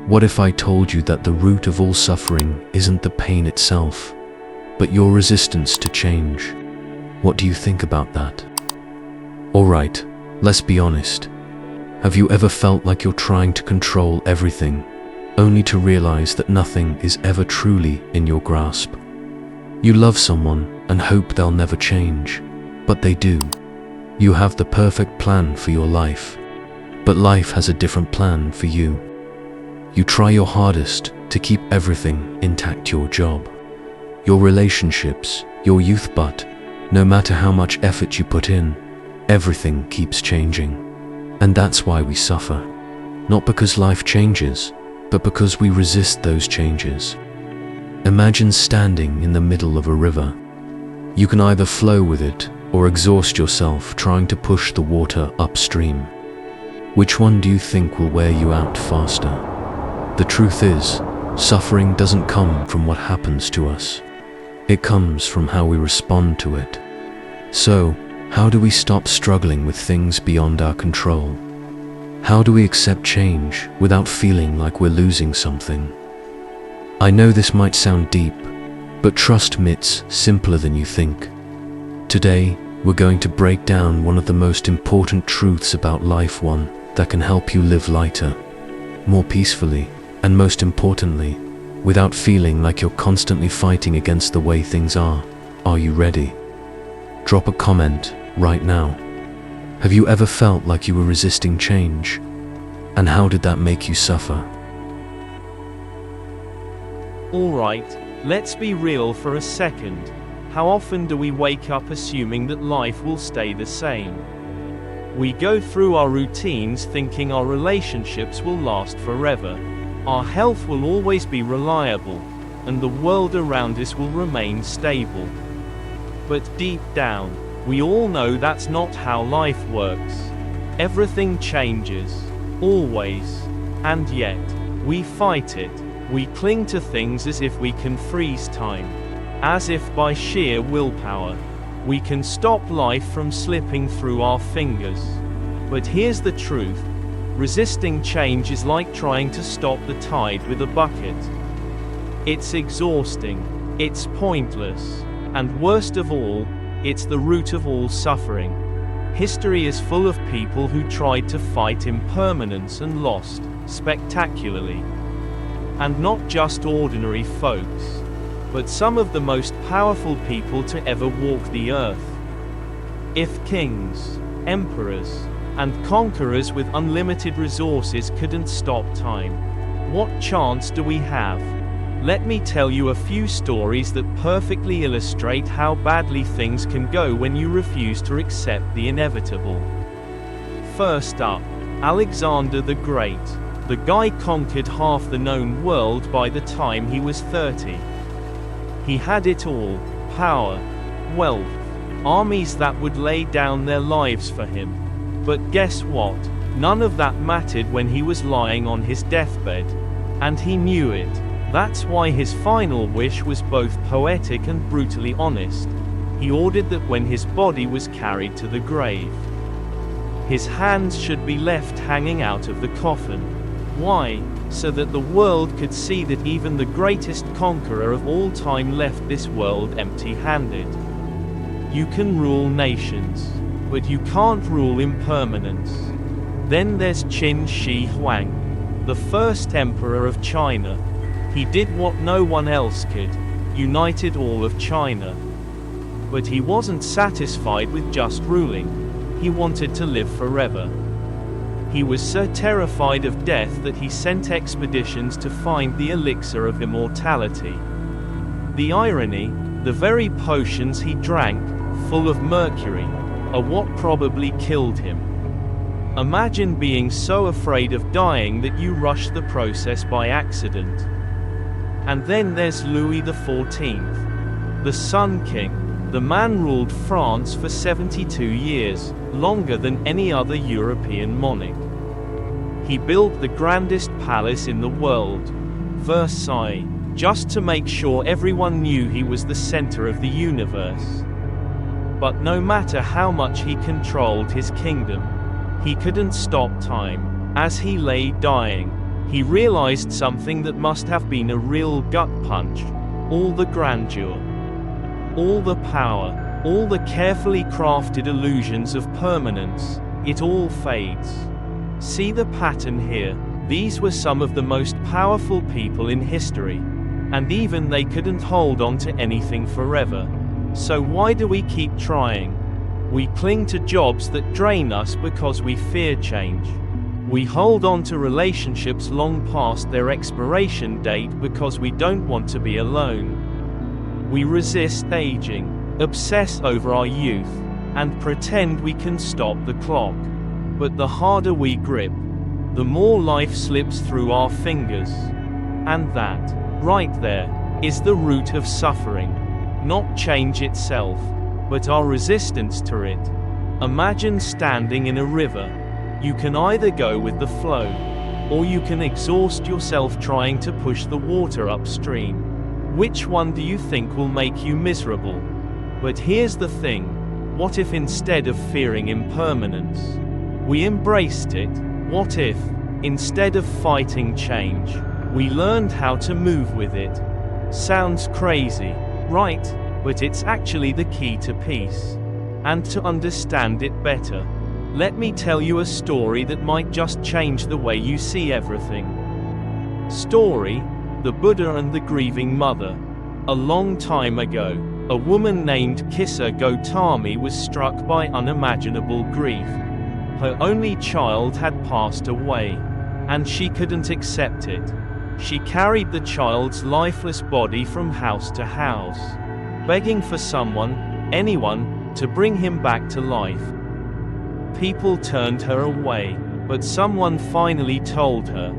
What if I told you that the root of all suffering isn't the pain itself, but your resistance to change? What do you think about that? Alright, let's be honest. Have you ever felt like you're trying to control everything, only to realize that nothing is ever truly in your grasp? You love someone and hope they'll never change, but they do. You have the perfect plan for your life, but life has a different plan for you. You try your hardest to keep everything intact, your job, your relationships, your youth, but no matter how much effort you put in, everything keeps changing. And that's why we suffer. Not because life changes, but because we resist those changes. Imagine standing in the middle of a river. You can either flow with it or exhaust yourself trying to push the water upstream. Which one do you think will wear you out faster? The truth is, suffering doesn't come from what happens to us. It comes from how we respond to it. So, how do we stop struggling with things beyond our control? How do we accept change without feeling like we're losing something? I know this might sound deep, but trust me, it's simpler than you think. Today, we're going to break down one of the most important truths about life, one that can help you live lighter, more peacefully, and most importantly, without feeling like you're constantly fighting against the way things are. Are you ready? Drop a comment right now. Have you ever felt like you were resisting change? And how did that make you suffer? Alright, let's be real for a second. How often do we wake up assuming that life will stay the same? We go through our routines thinking our relationships will last forever, our health will always be reliable, and the world around us will remain stable. But deep down, we all know that's not how life works. Everything changes, always, and yet, we fight it. We cling to things as if we can freeze time, as if by sheer willpower, we can stop life from slipping through our fingers. But here's the truth. Resisting change is like trying to stop the tide with a bucket. It's exhausting, it's pointless, and worst of all, it's the root of all suffering. History is full of people who tried to fight impermanence and lost, spectacularly. And not just ordinary folks, but some of the most powerful people to ever walk the earth. If kings, emperors, and conquerors with unlimited resources couldn't stop time, what chance do we have? Let me tell you a few stories that perfectly illustrate how badly things can go when you refuse to accept the inevitable. First up, Alexander the Great. The guy conquered half the known world by the time he was 30. He had it all: power, wealth, armies that would lay down their lives for him. But guess what? None of that mattered when he was lying on his deathbed. And he knew it. That's why his final wish was both poetic and brutally honest. He ordered that when his body was carried to the grave, his hands should be left hanging out of the coffin. Why? So that the world could see that even the greatest conqueror of all time left this world empty-handed. You can rule nations, but you can't rule impermanence. Then there's Qin Shi Huang, the first emperor of China. He did what no one else could, united all of China. But he wasn't satisfied with just ruling. He wanted to live forever. He was so terrified of death that he sent expeditions to find the elixir of immortality. The irony, the very potions he drank, full of mercury, are what probably killed him. Imagine being so afraid of dying that you rush the process by accident. And then there's Louis XIV, the Sun King. The man ruled France for 72 years, longer than any other European monarch. He built the grandest palace in the world, Versailles, just to make sure everyone knew he was the center of the universe. But no matter how much he controlled his kingdom, he couldn't stop time. As he lay dying, He realized something that must have been a real gut punch. All the grandeur, all the power, all the carefully crafted illusions of permanence, it all fades. See the pattern here? These were some of the most powerful people in history. And even they couldn't hold on to anything forever. So why do we keep trying? We cling to jobs that drain us because we fear change. We hold on to relationships long past their expiration date because we don't want to be alone. We resist aging, obsess over our youth, and pretend we can stop the clock. But the harder we grip, the more life slips through our fingers. And that, right there, is the root of suffering. Not change itself, but our resistance to it. Imagine standing in a river. You can either go with the flow, or you can exhaust yourself trying to push the water upstream. Which one do you think will make you miserable? But here's the thing, what if instead of fearing impermanence, we embraced it? What if, instead of fighting change, we learned how to move with it? Sounds crazy, right? But it's actually the key to peace. And to understand it better, let me tell you a story that might just change the way you see everything. Story: The Buddha and the Grieving Mother. A long time ago, a woman named Kissa Gotami was struck by unimaginable grief. Her only child had passed away, and she couldn't accept it. She carried the child's lifeless body from house to house, begging for someone, anyone, to bring him back to life. People turned her away, but someone finally told her,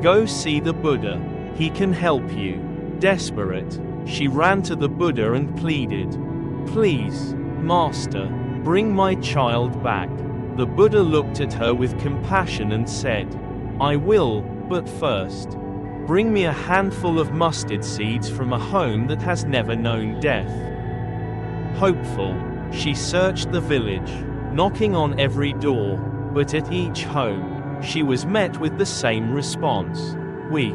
"Go see the Buddha, he can help you." Desperate, she ran to the Buddha and pleaded, "Please, Master, bring my child back." The Buddha looked at her with compassion and said, "I will, but first, bring me a handful of mustard seeds from a home that has never known death." Hopeful, she searched the village, knocking on every door, but at each home, she was met with the same response: "We,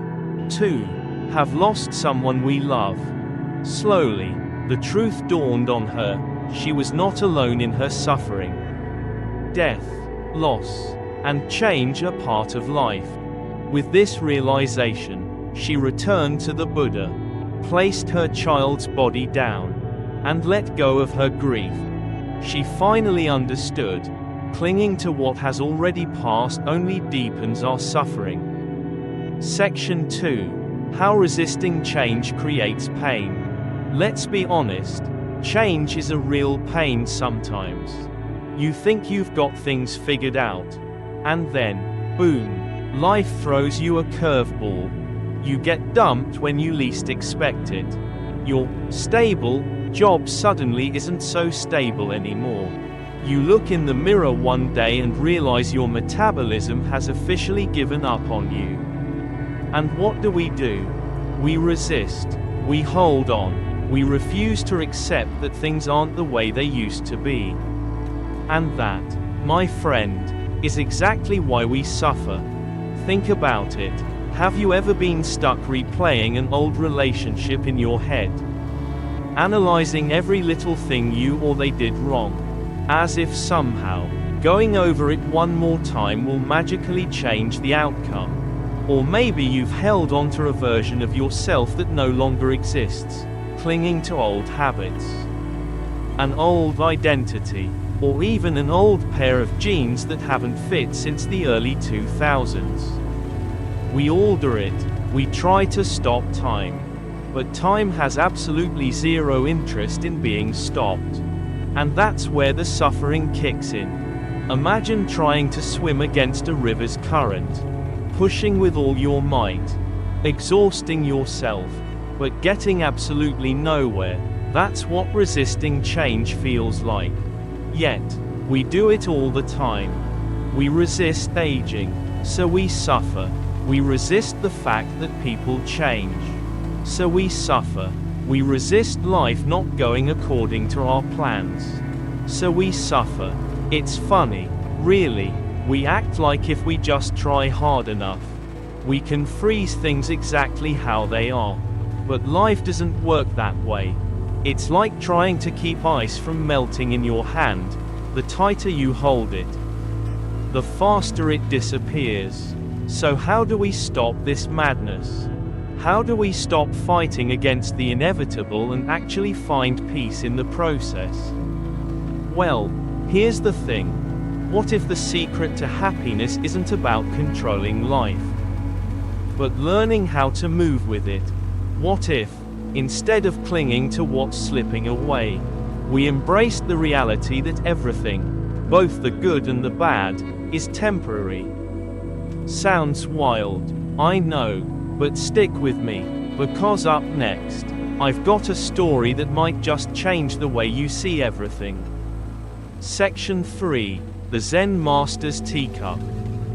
too, have lost someone we love." Slowly, the truth dawned on her, she was not alone in her suffering. Death, loss, and change are part of life. With this realization, she returned to the Buddha, placed her child's body down, and let go of her grief. She finally understood, clinging to what has already passed only deepens our suffering. Section 2. How resisting change creates pain. Let's be honest, change is a real pain sometimes. You think you've got things figured out, and then, boom, life throws you a curveball. You get dumped when you least expect it. Your stable job suddenly isn't so stable anymore. You look in the mirror one day and realize your metabolism has officially given up on you. And what do? We resist. We hold on. We refuse to accept that things aren't the way they used to be. And that, my friend, is exactly why we suffer. Think about it. Have you ever been stuck replaying an old relationship in your head? Analyzing every little thing you or they did wrong, as if somehow, going over it one more time will magically change the outcome. Or maybe you've held onto a version of yourself that no longer exists, clinging to old habits, an old identity, or even an old pair of jeans that haven't fit since the early 2000s. We order it, we try to stop time. But time has absolutely zero interest in being stopped. And that's where the suffering kicks in. Imagine trying to swim against a river's current, pushing with all your might, exhausting yourself, but getting absolutely nowhere. That's what resisting change feels like. Yet, we do it all the time. We resist aging, so we suffer. We resist the fact that people change, so we suffer. We resist life not going according to our plans, so we suffer. It's funny, really. We act like if we just try hard enough, We can freeze things exactly how they are. But life doesn't work that way. It's like trying to keep ice from melting in your hand. The tighter you hold it, the faster it disappears. So how do we stop this madness? How do we stop fighting against the inevitable and actually find peace in the process? Well, here's the thing. What if the secret to happiness isn't about controlling life, but learning how to move with it? What if, instead of clinging to what's slipping away, we embraced the reality that everything, both the good and the bad, is temporary? Sounds wild, I know, but stick with me, because up next, I've got a story that might just change the way you see everything. Section 3. The Zen Master's Teacup.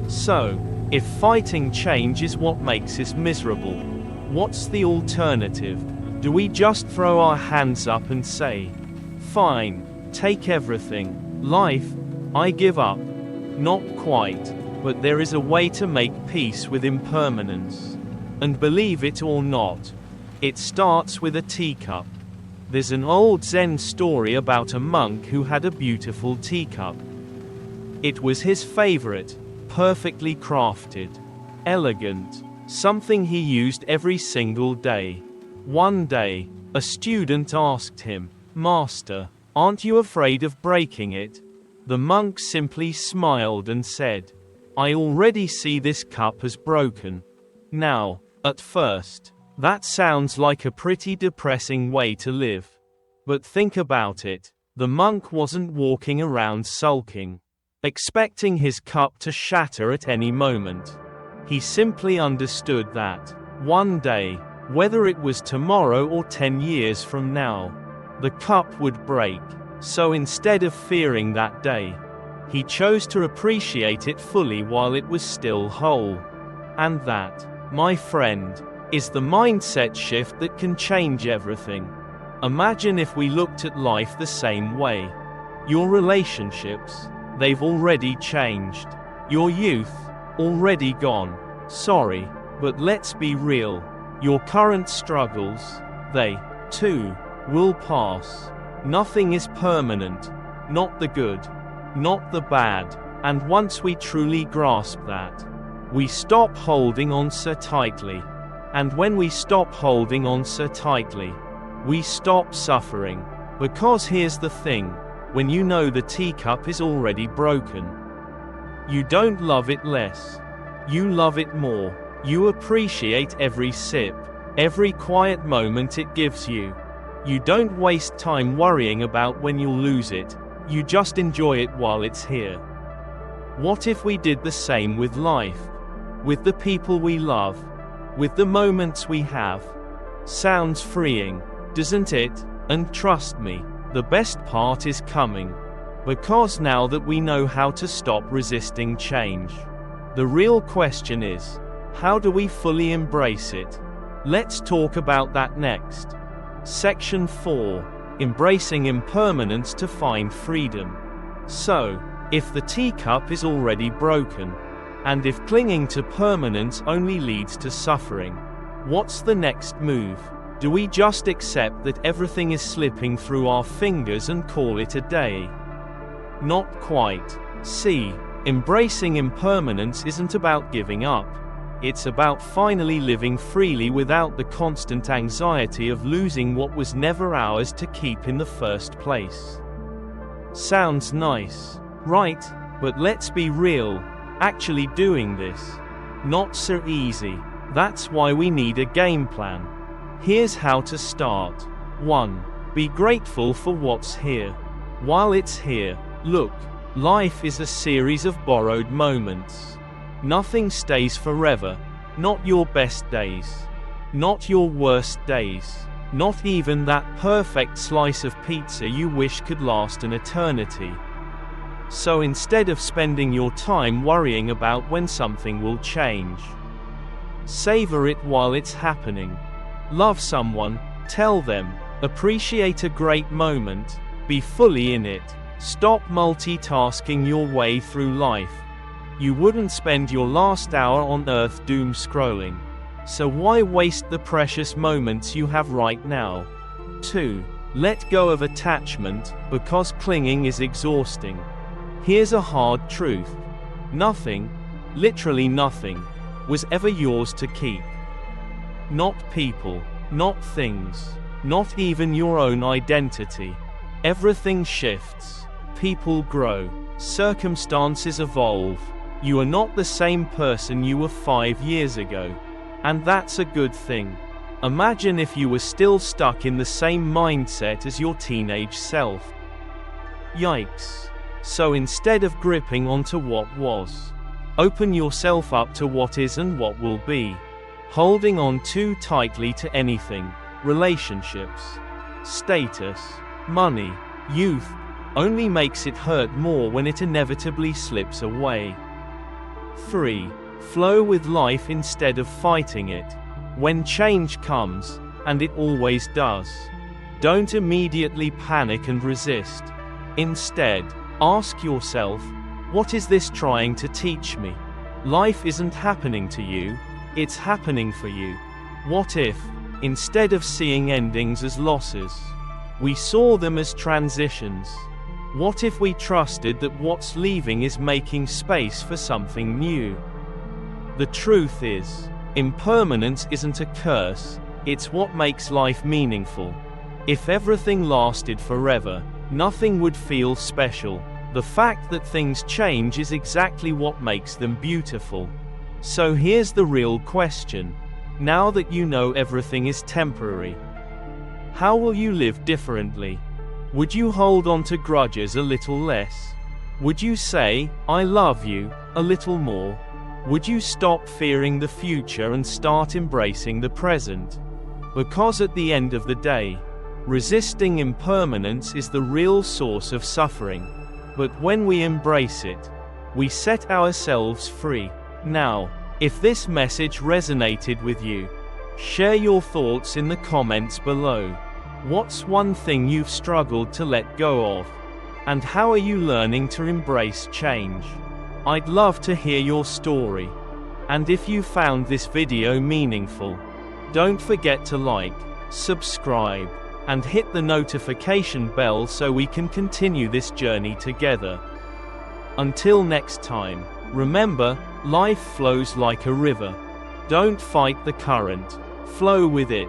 So, if fighting change is what makes us miserable, what's the alternative? Do we just throw our hands up and say, "Fine, take everything, life, I give up"? Not quite, but there is a way to make peace with impermanence. And believe it or not, it starts with a teacup. There's an old Zen story about a monk who had a beautiful teacup. It was his favorite, perfectly crafted, elegant, something he used every single day. One day, a student asked him, "Master, aren't you afraid of breaking it?" The monk simply smiled and said, "I already see this cup as broken." Now, at first, that sounds like a pretty depressing way to live. But think about it. The monk wasn't walking around sulking, expecting his cup to shatter at any moment. He simply understood that, one day, whether it was tomorrow or 10 years from now, the cup would break. So instead of fearing that day, he chose to appreciate it fully while it was still whole. And that, my friend, is the mindset shift that can change everything. Imagine if we looked at life the same way. Your relationships, they've already changed. Your youth, already gone. Sorry, but let's be real. Your current struggles, they, too, will pass. Nothing is permanent. Not the good, not the bad. And once we truly grasp that, we stop holding on so tightly. And when we stop holding on so tightly, we stop suffering. Because here's the thing, when you know the teacup is already broken, you don't love it less. You love it more. You appreciate every sip, every quiet moment it gives you. You don't waste time worrying about when you'll lose it. You just enjoy it while it's here. What if we did the same with life? With the people we love? With the moments we have? Sounds freeing, doesn't it? And trust me, the best part is coming. Because now that we know how to stop resisting change, the real question is, how do we fully embrace it? Let's talk about that next. Section 4. Embracing impermanence to find freedom. So, if the teacup is already broken, and if clinging to permanence only leads to suffering, what's the next move? Do we just accept that everything is slipping through our fingers and call it a day? Not quite. See, embracing impermanence isn't about giving up. It's about finally living freely without the constant anxiety of losing what was never ours to keep in the first place. Sounds nice, right? But let's be real, actually doing this, not so easy. That's why we need a game plan. Here's how to start. 1. Be grateful for what's here. While it's here, look, life is a series of borrowed moments. Nothing stays forever. Not your best days. Not your worst days. Not even that perfect slice of pizza you wish could last an eternity. So instead of spending your time worrying about when something will change, savor it while it's happening. Love someone, tell them, appreciate a great moment, be fully in it. Stop multitasking your way through life. You wouldn't spend your last hour on earth doom scrolling. So why waste the precious moments you have right now? 2. Let go of attachment, because clinging is exhausting. Here's a hard truth. Nothing, literally nothing, was ever yours to keep. Not people, not things, not even your own identity. Everything shifts. People grow. Circumstances evolve. You are not the same person you were 5 years ago. And that's a good thing. Imagine if you were still stuck in the same mindset as your teenage self. Yikes. So instead of gripping onto what was, open yourself up to what is and what will be. Holding on too tightly to anything, relationships, status, money, youth, only makes it hurt more when it inevitably slips away. 3. Flow with life instead of fighting it. When change comes, and it always does, don't immediately panic and resist. Instead, ask yourself, what is this trying to teach me? Life isn't happening to you, it's happening for you. What if, instead of seeing endings as losses, we saw them as transitions? What if we trusted that what's leaving is making space for something new? The truth is, impermanence isn't a curse, it's what makes life meaningful. If everything lasted forever, nothing would feel special. The fact that things change is exactly what makes them beautiful. So here's the real question. Now that you know everything is temporary, how will you live differently? Would you hold on to grudges a little less? Would you say, I love you, a little more? Would you stop fearing the future and start embracing the present? Because at the end of the day, resisting impermanence is the real source of suffering. But when we embrace it, we set ourselves free. Now, if this message resonated with you, share your thoughts in the comments below. What's one thing you've struggled to let go of? And how are you learning to embrace change? I'd love to hear your story. And if you found this video meaningful, don't forget to like, subscribe, and hit the notification bell so we can continue this journey together. Until next time, remember, life flows like a river. Don't fight the current, flow with it.